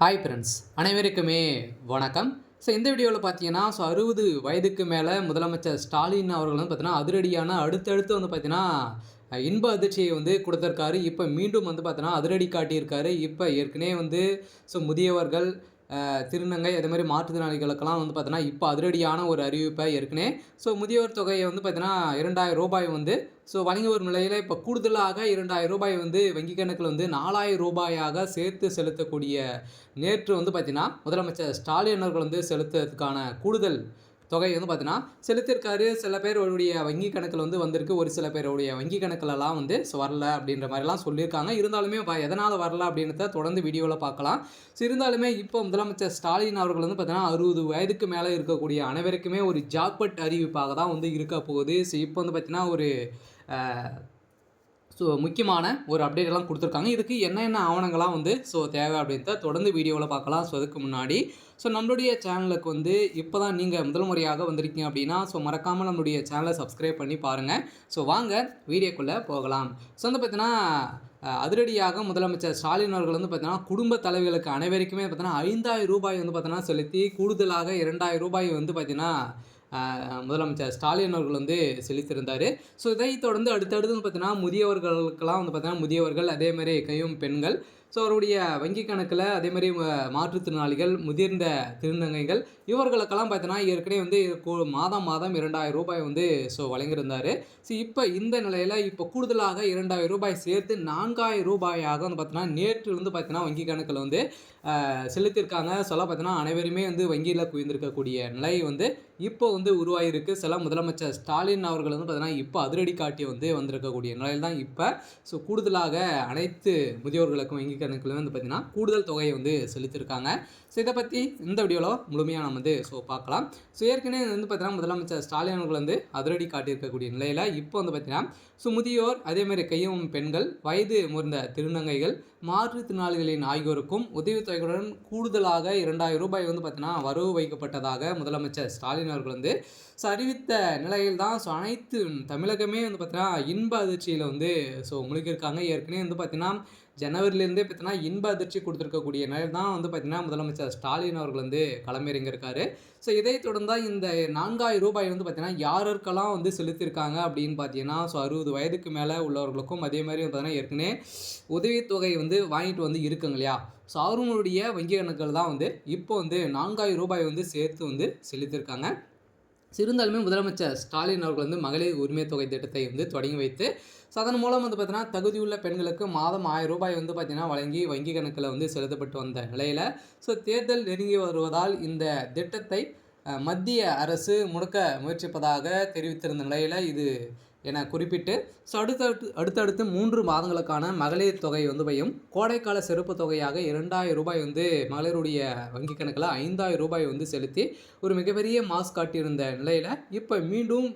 Hi friends, அனைவருக்குமே வணக்கம். இந்த வீடியோவில் பார்த்தீங்கன்னா 60 வயதுக்கு மேலே முதலமைச்சர் ஸ்டாலின் அவர்கள் வந்து பார்த்தீங்கன்னா அதிரடியான அடுத்தடுத்து வந்து பார்த்தீங்கன்னா இன்ப அதிர்ச்சியை வந்து கொடுத்துருக்காரு. இப்போ மீண்டும் வந்து பார்த்தீங்கன்னா அதிரடி காட்டியிருக்காரு. இப்போ ஏற்கனவே வந்து முதியவர்கள், திருநங்கை அதே மாதிரி மாற்றுத்திறனாளிகளுக்கெல்லாம் வந்து பார்த்தீங்கன்னா இப்போ அதிரடியான ஒரு அறிவிப்பை ஏற்கனவே முதியோர் தொகையை வந்து பார்த்தீங்கன்னா ரூ. 2000 வந்து வழங்கி வரும் நிலையில் இப்போ கூடுதலாக ரூ. 2000 வந்து வங்கி கணக்கில் வந்து ரூ. 4000 சேர்த்து செலுத்தக்கூடிய நேற்று வந்து பார்த்தீங்கன்னா முதலமைச்சர் ஸ்டாலின் அவர்கள் வந்து செலுத்துறதுக்கான கூடுதல் தொகை வந்து பார்த்தீங்கன்னா செலுத்தியிருக்காரு. சில பேருடைய வங்கி கணக்கில் வந்து வந்திருக்கு, ஒரு சில பேருடைய வங்கி கணக்கிலலாம் வந்து வரல அப்படின்ற மாதிரிலாம் சொல்லியிருக்காங்க. இருந்தாலுமே எதனால் வரல அப்படின்றத தொடர்ந்து வீடியோவில் பார்க்கலாம். இருந்தாலுமே இப்போ முதலமைச்சர் ஸ்டாலின் அவர்கள் வந்து பார்த்தீங்கன்னா 60 வயதுக்கு மேலே இருக்கக்கூடிய அனைவருக்குமே ஒரு ஜாக்பட் அறிவிப்பாக தான் வந்து இருக்க போகுது. இப்போ வந்து பார்த்தீங்கன்னா ஒரு முக்கியமான ஒரு அப்டேட் எல்லாம் கொடுத்துருக்காங்க. இதுக்கு என்னென்ன ஆவணங்கள்லாம் வந்து தேவை அப்படின்றத தொடர்ந்து வீடியோவில் பார்க்கலாம். அதுக்கு முன்னாடி நம்மளுடைய சேனலுக்கு வந்து இப்போ தான் நீங்கள் முதல் முறையாக வந்திருக்கீங்க அப்படின்னா மறக்காமல் நம்மளுடைய சேனலை சப்ஸ்கிரைப் பண்ணி பாருங்கள். வாங்க வீடியோக்குள்ளே போகலாம். வந்து பார்த்தீங்கன்னா அதிரடியாக முதலமைச்சர் ஸ்டாலின் அவர்கள் வந்து பார்த்தீங்கன்னா குடும்ப தலைவர்களுக்கு அனைவருக்குமே பார்த்தீங்கன்னா ரூ. 5000 வந்து பார்த்தீங்கன்னா செலுத்தி கூடுதலாக ரூ. 2000 வந்து பார்த்தீங்கன்னா முதலமைச்சர் ஸ்டாலின் அவர்கள் வந்து செலுத்தியிருந்தார். இதை தொடர்ந்து அடுத்தடுத்து வந்து பார்த்தீங்கன்னா முதியவர்களுக்கெல்லாம் வந்து பார்த்தீங்கன்னா முதியவர்கள், அதேமாதிரி கையும் பெண்கள், அவருடைய வங்கி கணக்கில் அதேமாதிரி மாற்றுத்திறனாளிகள், முதிர்ந்த திருநங்கைகள் இவர்களுக்கெல்லாம் பார்த்தீங்கன்னா ஏற்கனவே வந்து மாதம் ரூ. 2000 வந்து வழங்கியிருந்தார். இப்போ இந்த நிலையில் இப்போ கூடுதலாக ரூ. 2000 சேர்த்து ரூ. 4000 வந்து பார்த்தீங்கன்னா நேற்று வந்து பார்த்தீங்கன்னா வங்கி கணக்கில் வந்து செலுத்தியிருக்காங்க. பார்த்தீங்கன்னா அனைவருமே வந்து வங்கியில் குவிந்திருக்கக்கூடிய நிலை வந்து இப்போ வந்து உருவாகிருக்கு. முதலமைச்சர் ஸ்டாலின் அவர்கள் வந்து பார்த்தீங்கன்னா இப்போ அதிரடி காட்டி வந்து வந்திருக்கக்கூடிய நிலையில் தான் இப்போ கூடுதலாக அனைத்து முதியோர்களுக்கும் வங்கி கணக்கில் வந்து பார்த்தீங்கன்னா கூடுதல் தொகையை வந்து செலுத்தியிருக்காங்க. இதை பற்றி இந்த வீடியோவில் முழுமையாக நம்ம வந்து பார்க்கலாம். ஏற்கனவே வந்து பார்த்தீங்கன்னா முதலமைச்சர் ஸ்டாலின் அவர்கள் வந்து அதிரடி காட்டியிருக்கக்கூடிய நிலையில் இப்போ வந்து பார்த்தீங்கன்னா முதியோர், அதேமாதிரி கையும் பெண்கள், வயது முதிர்ந்த திருநங்கைகள், மாற்றுத்திறனாளிகளின் ஆகியோருக்கும் உதவித்தொகையுடன் கூடுதலாக ரூ. 2000 வந்து பார்த்தீங்கன்னா வரவு வைக்கப்பட்டதாக முதலமைச்சர் ஸ்டாலின் அவர்கள் வந்து அறிவித்த நிலையில் தான் அனைத்து தமிழகமே வந்து பார்த்தீங்கன்னா இன்ப அதிர்ச்சியில் வந்து முழுகியிருக்காங்க. ஏற்கனவே வந்து பார்த்தீங்கன்னா ஜனவரிலேருந்தே பார்த்தீங்கன்னா இன்ப அதிர்ச்சி கொடுத்துருக்கக்கூடிய நிலையில் தான் வந்து பார்த்தீங்கன்னா முதலமைச்சர் ஸ்டாலின் அவர்கள் வந்து களமிறங்கியிருக்காரு. இதை தொடர்ந்து தான் இந்த ரூ. 4000 வந்து பார்த்தீங்கன்னா யாருக்கெல்லாம் வந்து செலுத்தியிருக்காங்க அப்படின்னு பார்த்தீங்கன்னா 60 வயதுக்கு மேலே உள்ளவர்களுக்கும், அதே மாதிரி பார்த்தீங்கன்னா ஏற்கனவே உதவித்தொகை வந்து வாங்கிட்டு வந்து இருக்குங்க இல்லையா, அவர்களுடைய வங்கி கணக்குகள் தான் வந்து இப்போ வந்து ரூ. 4000 வந்து சேர்த்து வந்து செலுத்தியிருக்காங்க. இருந்தாலுமே முதலமைச்சர் ஸ்டாலின் அவர்கள் வந்து மகளிர் உரிமை தொகை திட்டத்தை வந்து தொடங்கி வைத்து அதன் மூலம் வந்து பார்த்தீங்கன்னா தகுதியுள்ள பெண்களுக்கு மாதம் ரூ. 1000 வந்து பார்த்தீங்கன்னா வழங்கி வங்கி கணக்கில் வந்து செலுத்தப்பட்டு வந்த நிலையில் தேர்தல் நெருங்கி வருவதால் இந்த திட்டத்தை மத்திய அரசு முடக்க முயற்சிப்பதாக தெரிவித்திருந்த நிலையில் இது என குறிப்பிட்டு அடுத்தடுத்து 3 மாதங்களுக்கான மகளிர் தொகை வந்து கோடைக்கால சிறப்பு தொகையாக ரூ. 2000 வந்து மகளிருடைய வங்கி கணக்கில் ரூ. 5000 வந்து செலுத்தி ஒரு மிகப்பெரிய மாஸ் காட்டியிருந்த நிலையில் இப்போ மீண்டும்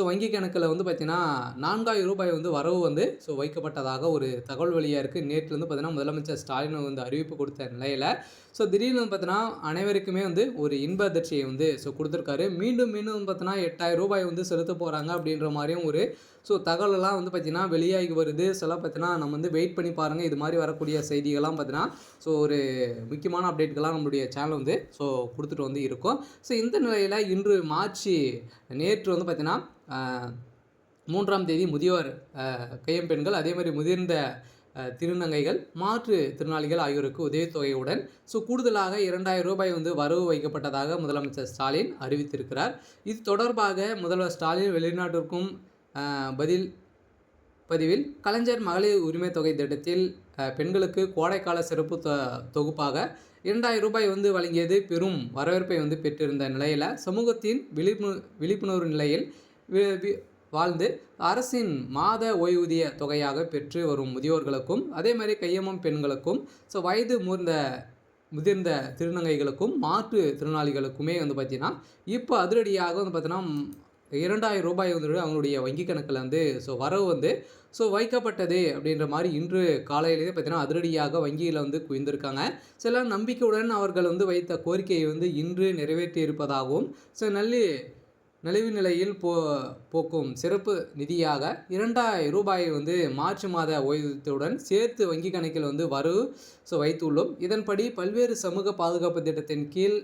வங்கி கணக்கில் வந்து பார்த்திங்கன்னா ரூ. 4000 வந்து வரவு வந்து வைக்கப்பட்டதாக ஒரு தகவல் வழியாக இருக்குது. நேற்று வந்து பார்த்திங்கன்னா முதலமைச்சர் ஸ்டாலின் வந்து அறிவிப்பு கொடுத்த நிலையில் திடீர்னு வந்து பார்த்தீங்கன்னா அனைவருக்குமே வந்து ஒரு இன்ப அதிர்ச்சியை வந்து கொடுத்துருக்காரு. மீண்டும் பார்த்தீங்கன்னா ரூ. 8000 வந்து செலுத்த போகிறாங்க அப்படின்ற மாதிரியும் ஒரு தகவலெல்லாம் வந்து பார்த்திங்கன்னா வெளியாகி வருது. பார்த்தீங்கன்னா நம்ம வந்து வெயிட் பண்ணி பாருங்கள். இது மாதிரி வரக்கூடிய செய்திகள்லாம் பார்த்தீங்கன்னா ஒரு முக்கியமான அப்டேட்டுகள்லாம் நம்மளுடைய சேனல் வந்து கொடுத்துட்டு வந்து இருக்கும். இந்த நிலையில் இன்று நேற்று வந்து பார்த்திங்கன்னா 3ஆம் தேதி முதியோர், கையம்பெண்கள், அதே மாதிரி முதிர்ந்த திருநங்கைகள், மாற்றுத்திறனாளிகள் ஆகியோருக்கு உதவித்தொகையுடன் கூடுதலாக ரூ. 2000 வந்து வரவு வைக்கப்பட்டதாக முதலமைச்சர் ஸ்டாலின் அறிவித்திருக்கிறார். இது தொடர்பாக முதல்வர் ஸ்டாலின் வெளிநாட்டிற்கும் பதிவில் கலைஞர் மகளிர் உரிமை தொகை திட்டத்தில் பெண்களுக்கு கோடைக்கால சிறப்பு தொகுப்பாக ரூ. 2000 வந்து வழங்கியது பெரும் வரவேற்பை வந்து பெற்றிருந்த நிலையில் சமூகத்தின் விழிப்புணர்வு நிலையில் வாழ்ந்து அரசின் மாத ஓய்வூதிய தொகையாக பெற்று வரும் முதியோர்களுக்கும், அதே மாதிரி கையம்மம் பெண்களுக்கும், வயது முதிர்ந்த திருநங்கைகளுக்கும், மாற்றுத்திறனாளிகளுக்குமே வந்து பார்த்திங்கன்னா இப்போ அதிரடியாக வந்து பார்த்தீங்கன்னா ரூ. 2000 வந்து அவங்களுடைய வங்கி கணக்கில் வந்து வரவு வந்து வைக்கப்பட்டது அப்படின்ற மாதிரி இன்று காலையிலேயே பார்த்தீங்கன்னா அதிரடியாக வங்கியில் வந்து குவிந்திருக்காங்க. சில நம்பிக்கையுடன் அவர்கள் வந்து வைத்த கோரிக்கையை வந்து இன்று நிறைவேற்றி இருப்பதாகவும் நலிவு நிலையில் போக்கும் சிறப்பு நிதியாக ரூ. 2000 வந்து மார்ச் மாத ஓய்வூதியத்துடன் சேர்த்து வங்கி கணக்கில் வந்து வைத்துள்ளோம். இதன்படி பல்வேறு சமூக பாதுகாப்பு திட்டத்தின் கீழ்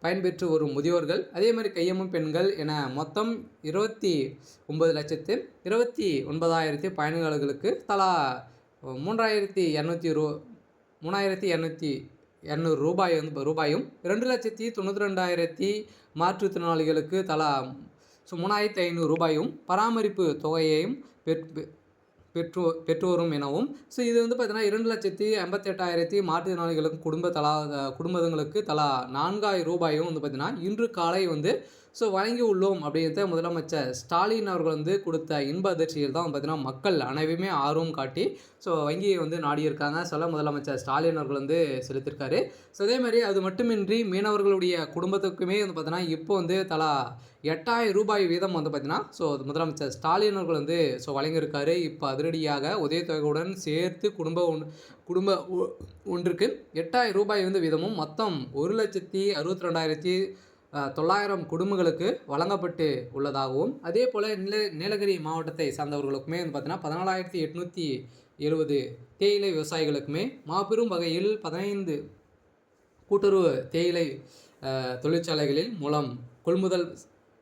பயன்பெற்று வரும் முதியோர்கள், அதே மாதிரி கையமும் பெண்கள் என மொத்தம் 29,29,000 பயனாளிகளுக்கு தலா ரூ. 3,200 ரூபாயும் 2,92,000 மாற்றுத்திறனாளிகளுக்கு தலா 3,500 ரூபாயும் பராமரிப்பு தொகையையும் பெற்று வரும் எனவும், இது வந்து பார்த்தீங்கன்னா 2,58,000 மாற்றுத்திறனாளிகளுக்கு குடும்பங்களுக்கு தலா 4,000 ரூபாயும் வந்து பார்த்தீங்கன்னா இன்று காலை வந்து வழங்கி உள்ளோம் அப்படின்றத முதலமைச்சர் ஸ்டாலின் அவர்கள் வந்து கொடுத்த இன்ப அதிர்ச்சியில் தான் பார்த்தீங்கன்னா மக்கள் அனைவருமே ஆர்வம் காட்டி வங்கியை வந்து நாடியிருக்காங்க. முதலமைச்சர் ஸ்டாலின் அவர்கள் வந்து செலுத்திருக்காரு. அதே மாதிரி அது மட்டுமின்றி மீனவர்களுடைய குடும்பத்துக்குமே வந்து பார்த்தீங்கன்னா இப்போ வந்து தலா 8,000 ரூபாய் வீதம் வந்து பார்த்தீங்கன்னா முதலமைச்சர் ஸ்டாலின் அவர்கள் வந்து வழங்கியிருக்காரு. இப்போ அதிரடியாக உதவித்தொகையுடன் சேர்த்து குடும்ப ஒன்றுக்கு 8,000 ரூபாய் வந்து வீதமும் மொத்தம் 1,62,900 குடும்பங்களுக்கு வழங்கப்பட்டு உள்ளதாகவும், அதே போல் நீலகிரி மாவட்டத்தை சார்ந்தவர்களுக்குமே வந்து பார்த்தீங்கன்னா 14,870 தேயிலை விவசாயிகளுக்குமே மாபெரும் வகையில் 15 கூட்டுறவு தேயிலை தொழிற்சாலைகளில் மூலம் கொள்முதல்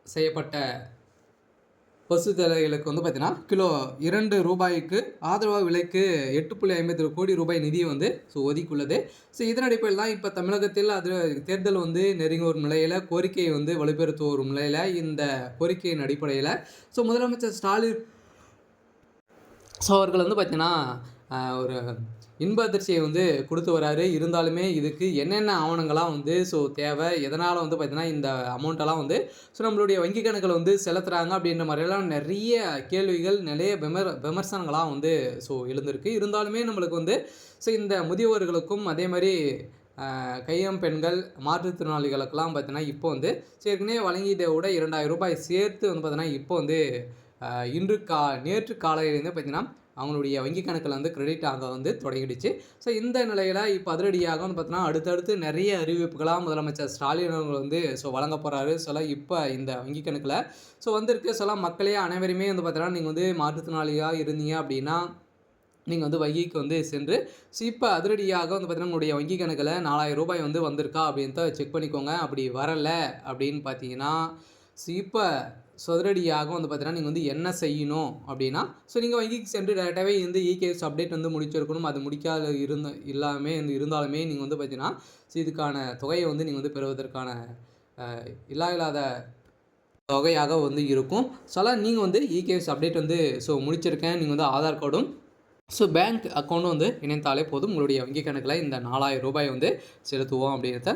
செய்யப்பட்ட பசு தேயிலைகளுக்கு வந்து பார்த்தீங்கன்னா கிலோ ரூ. 2 ஆதரவு விலைக்கு 8.52 கோடி ரூபாய் நிதியை வந்து ஒதுக்கியுள்ளது. இதன் அடிப்படையில் தான் இப்போ தமிழகத்தில் தேர்தல் வந்து நெருங்கி வரும் நிலையில், கோரிக்கையை வந்து வலுப்பெறுத்து வரும் நிலையில், இந்த கோரிக்கையின் அடிப்படையில் முதலமைச்சர் ஸ்டாலின் அவர்கள் வந்து பார்த்தீங்கன்னா ஒரு இன்ப அதிர்ச்சியை வந்து கொடுத்து வராரு. இருந்தாலுமே இதுக்கு என்னென்ன ஆவணங்கள்லாம் வந்து தேவை, எதனால் வந்து பார்த்திங்கன்னா இந்த அமௌண்ட்டெல்லாம் வந்து நம்மளுடைய வங்கி கணக்கில் வந்து செலுத்துகிறாங்க அப்படின்ற மாதிரியெல்லாம் நிறைய கேள்விகள், நிறைய விமர்சனங்களாக வந்து எழுந்திருக்கு. இருந்தாலுமே நம்மளுக்கு வந்து இந்த முதியவர்களுக்கும் அதே மாதிரி கையம் பெண்கள் மாற்றுத்திறனாளிகளுக்கெல்லாம் பார்த்தீங்கன்னா இப்போ வந்து ஏற்கனவே வழங்கியதை விட 2,000 ரூபாய் சேர்த்து வந்து பார்த்தீங்கன்னா இப்போ வந்து நேற்று காலையிலேருந்து பார்த்தீங்கன்னா அவங்களுடைய வங்கி கணக்கில் வந்து கிரெடிட் ஆக வந்து தொடங்கிடுச்சு. இந்த நிலையில் இப்போ அதிரடியாக வந்து பார்த்தீங்கன்னா அடுத்தடுத்து நிறைய அறிவிப்புகளாக முதலமைச்சர் ஸ்டாலின் அவர்கள் வந்து வழங்க போகிறாரு. இப்போ இந்த வங்கி கணக்கில் வந்திருக்கு. மக்களே அனைவருமே வந்து பார்த்தீங்கன்னா நீங்கள் வந்து மாற்றுத்திறனாளியாக இருந்தீங்க அப்படின்னா நீங்கள் வந்து வங்கிக்கு வந்து சென்று இப்போ அதிரடியாக வந்து பார்த்தீங்கன்னா உங்களுடைய வங்கி கணக்கில் 4,000 ரூபாய் வந்து வந்திருக்கா அப்படின்ட்டு செக் பண்ணிக்கோங்க. அப்படி வரலை அப்படின்னு பார்த்தீங்கன்னா இப்போ அதிரடியாக வந்து பார்த்தீங்கன்னா நீங்கள் வந்து என்ன செய்யணும் அப்படின்னா நீங்கள் வங்கிக்கு சென்று டேரெக்டாகவே வந்து இகேஎஸ் அப்டேட் வந்து முடிச்சிருக்கணும். அது முடிக்காத இருந்தாலுமே நீங்கள் வந்து பார்த்தீங்கன்னா இதுக்கான தொகையை வந்து நீங்கள் வந்து பெறுவதற்கான இல்லாத தொகையாக வந்து இருக்கும். நீங்கள் வந்து இகேஎஸ் அப்டேட் வந்து முடிச்சிருக்கேன், நீங்கள் வந்து ஆதார் கார்டும் பேங்க் அக்கௌண்ட்டும் வந்து இணைத்தாலே போதும். உங்களுடைய வங்கி கணக்கில் இந்த 4,000 ரூபாய் வந்து செலுத்துவோம் அப்படின்றத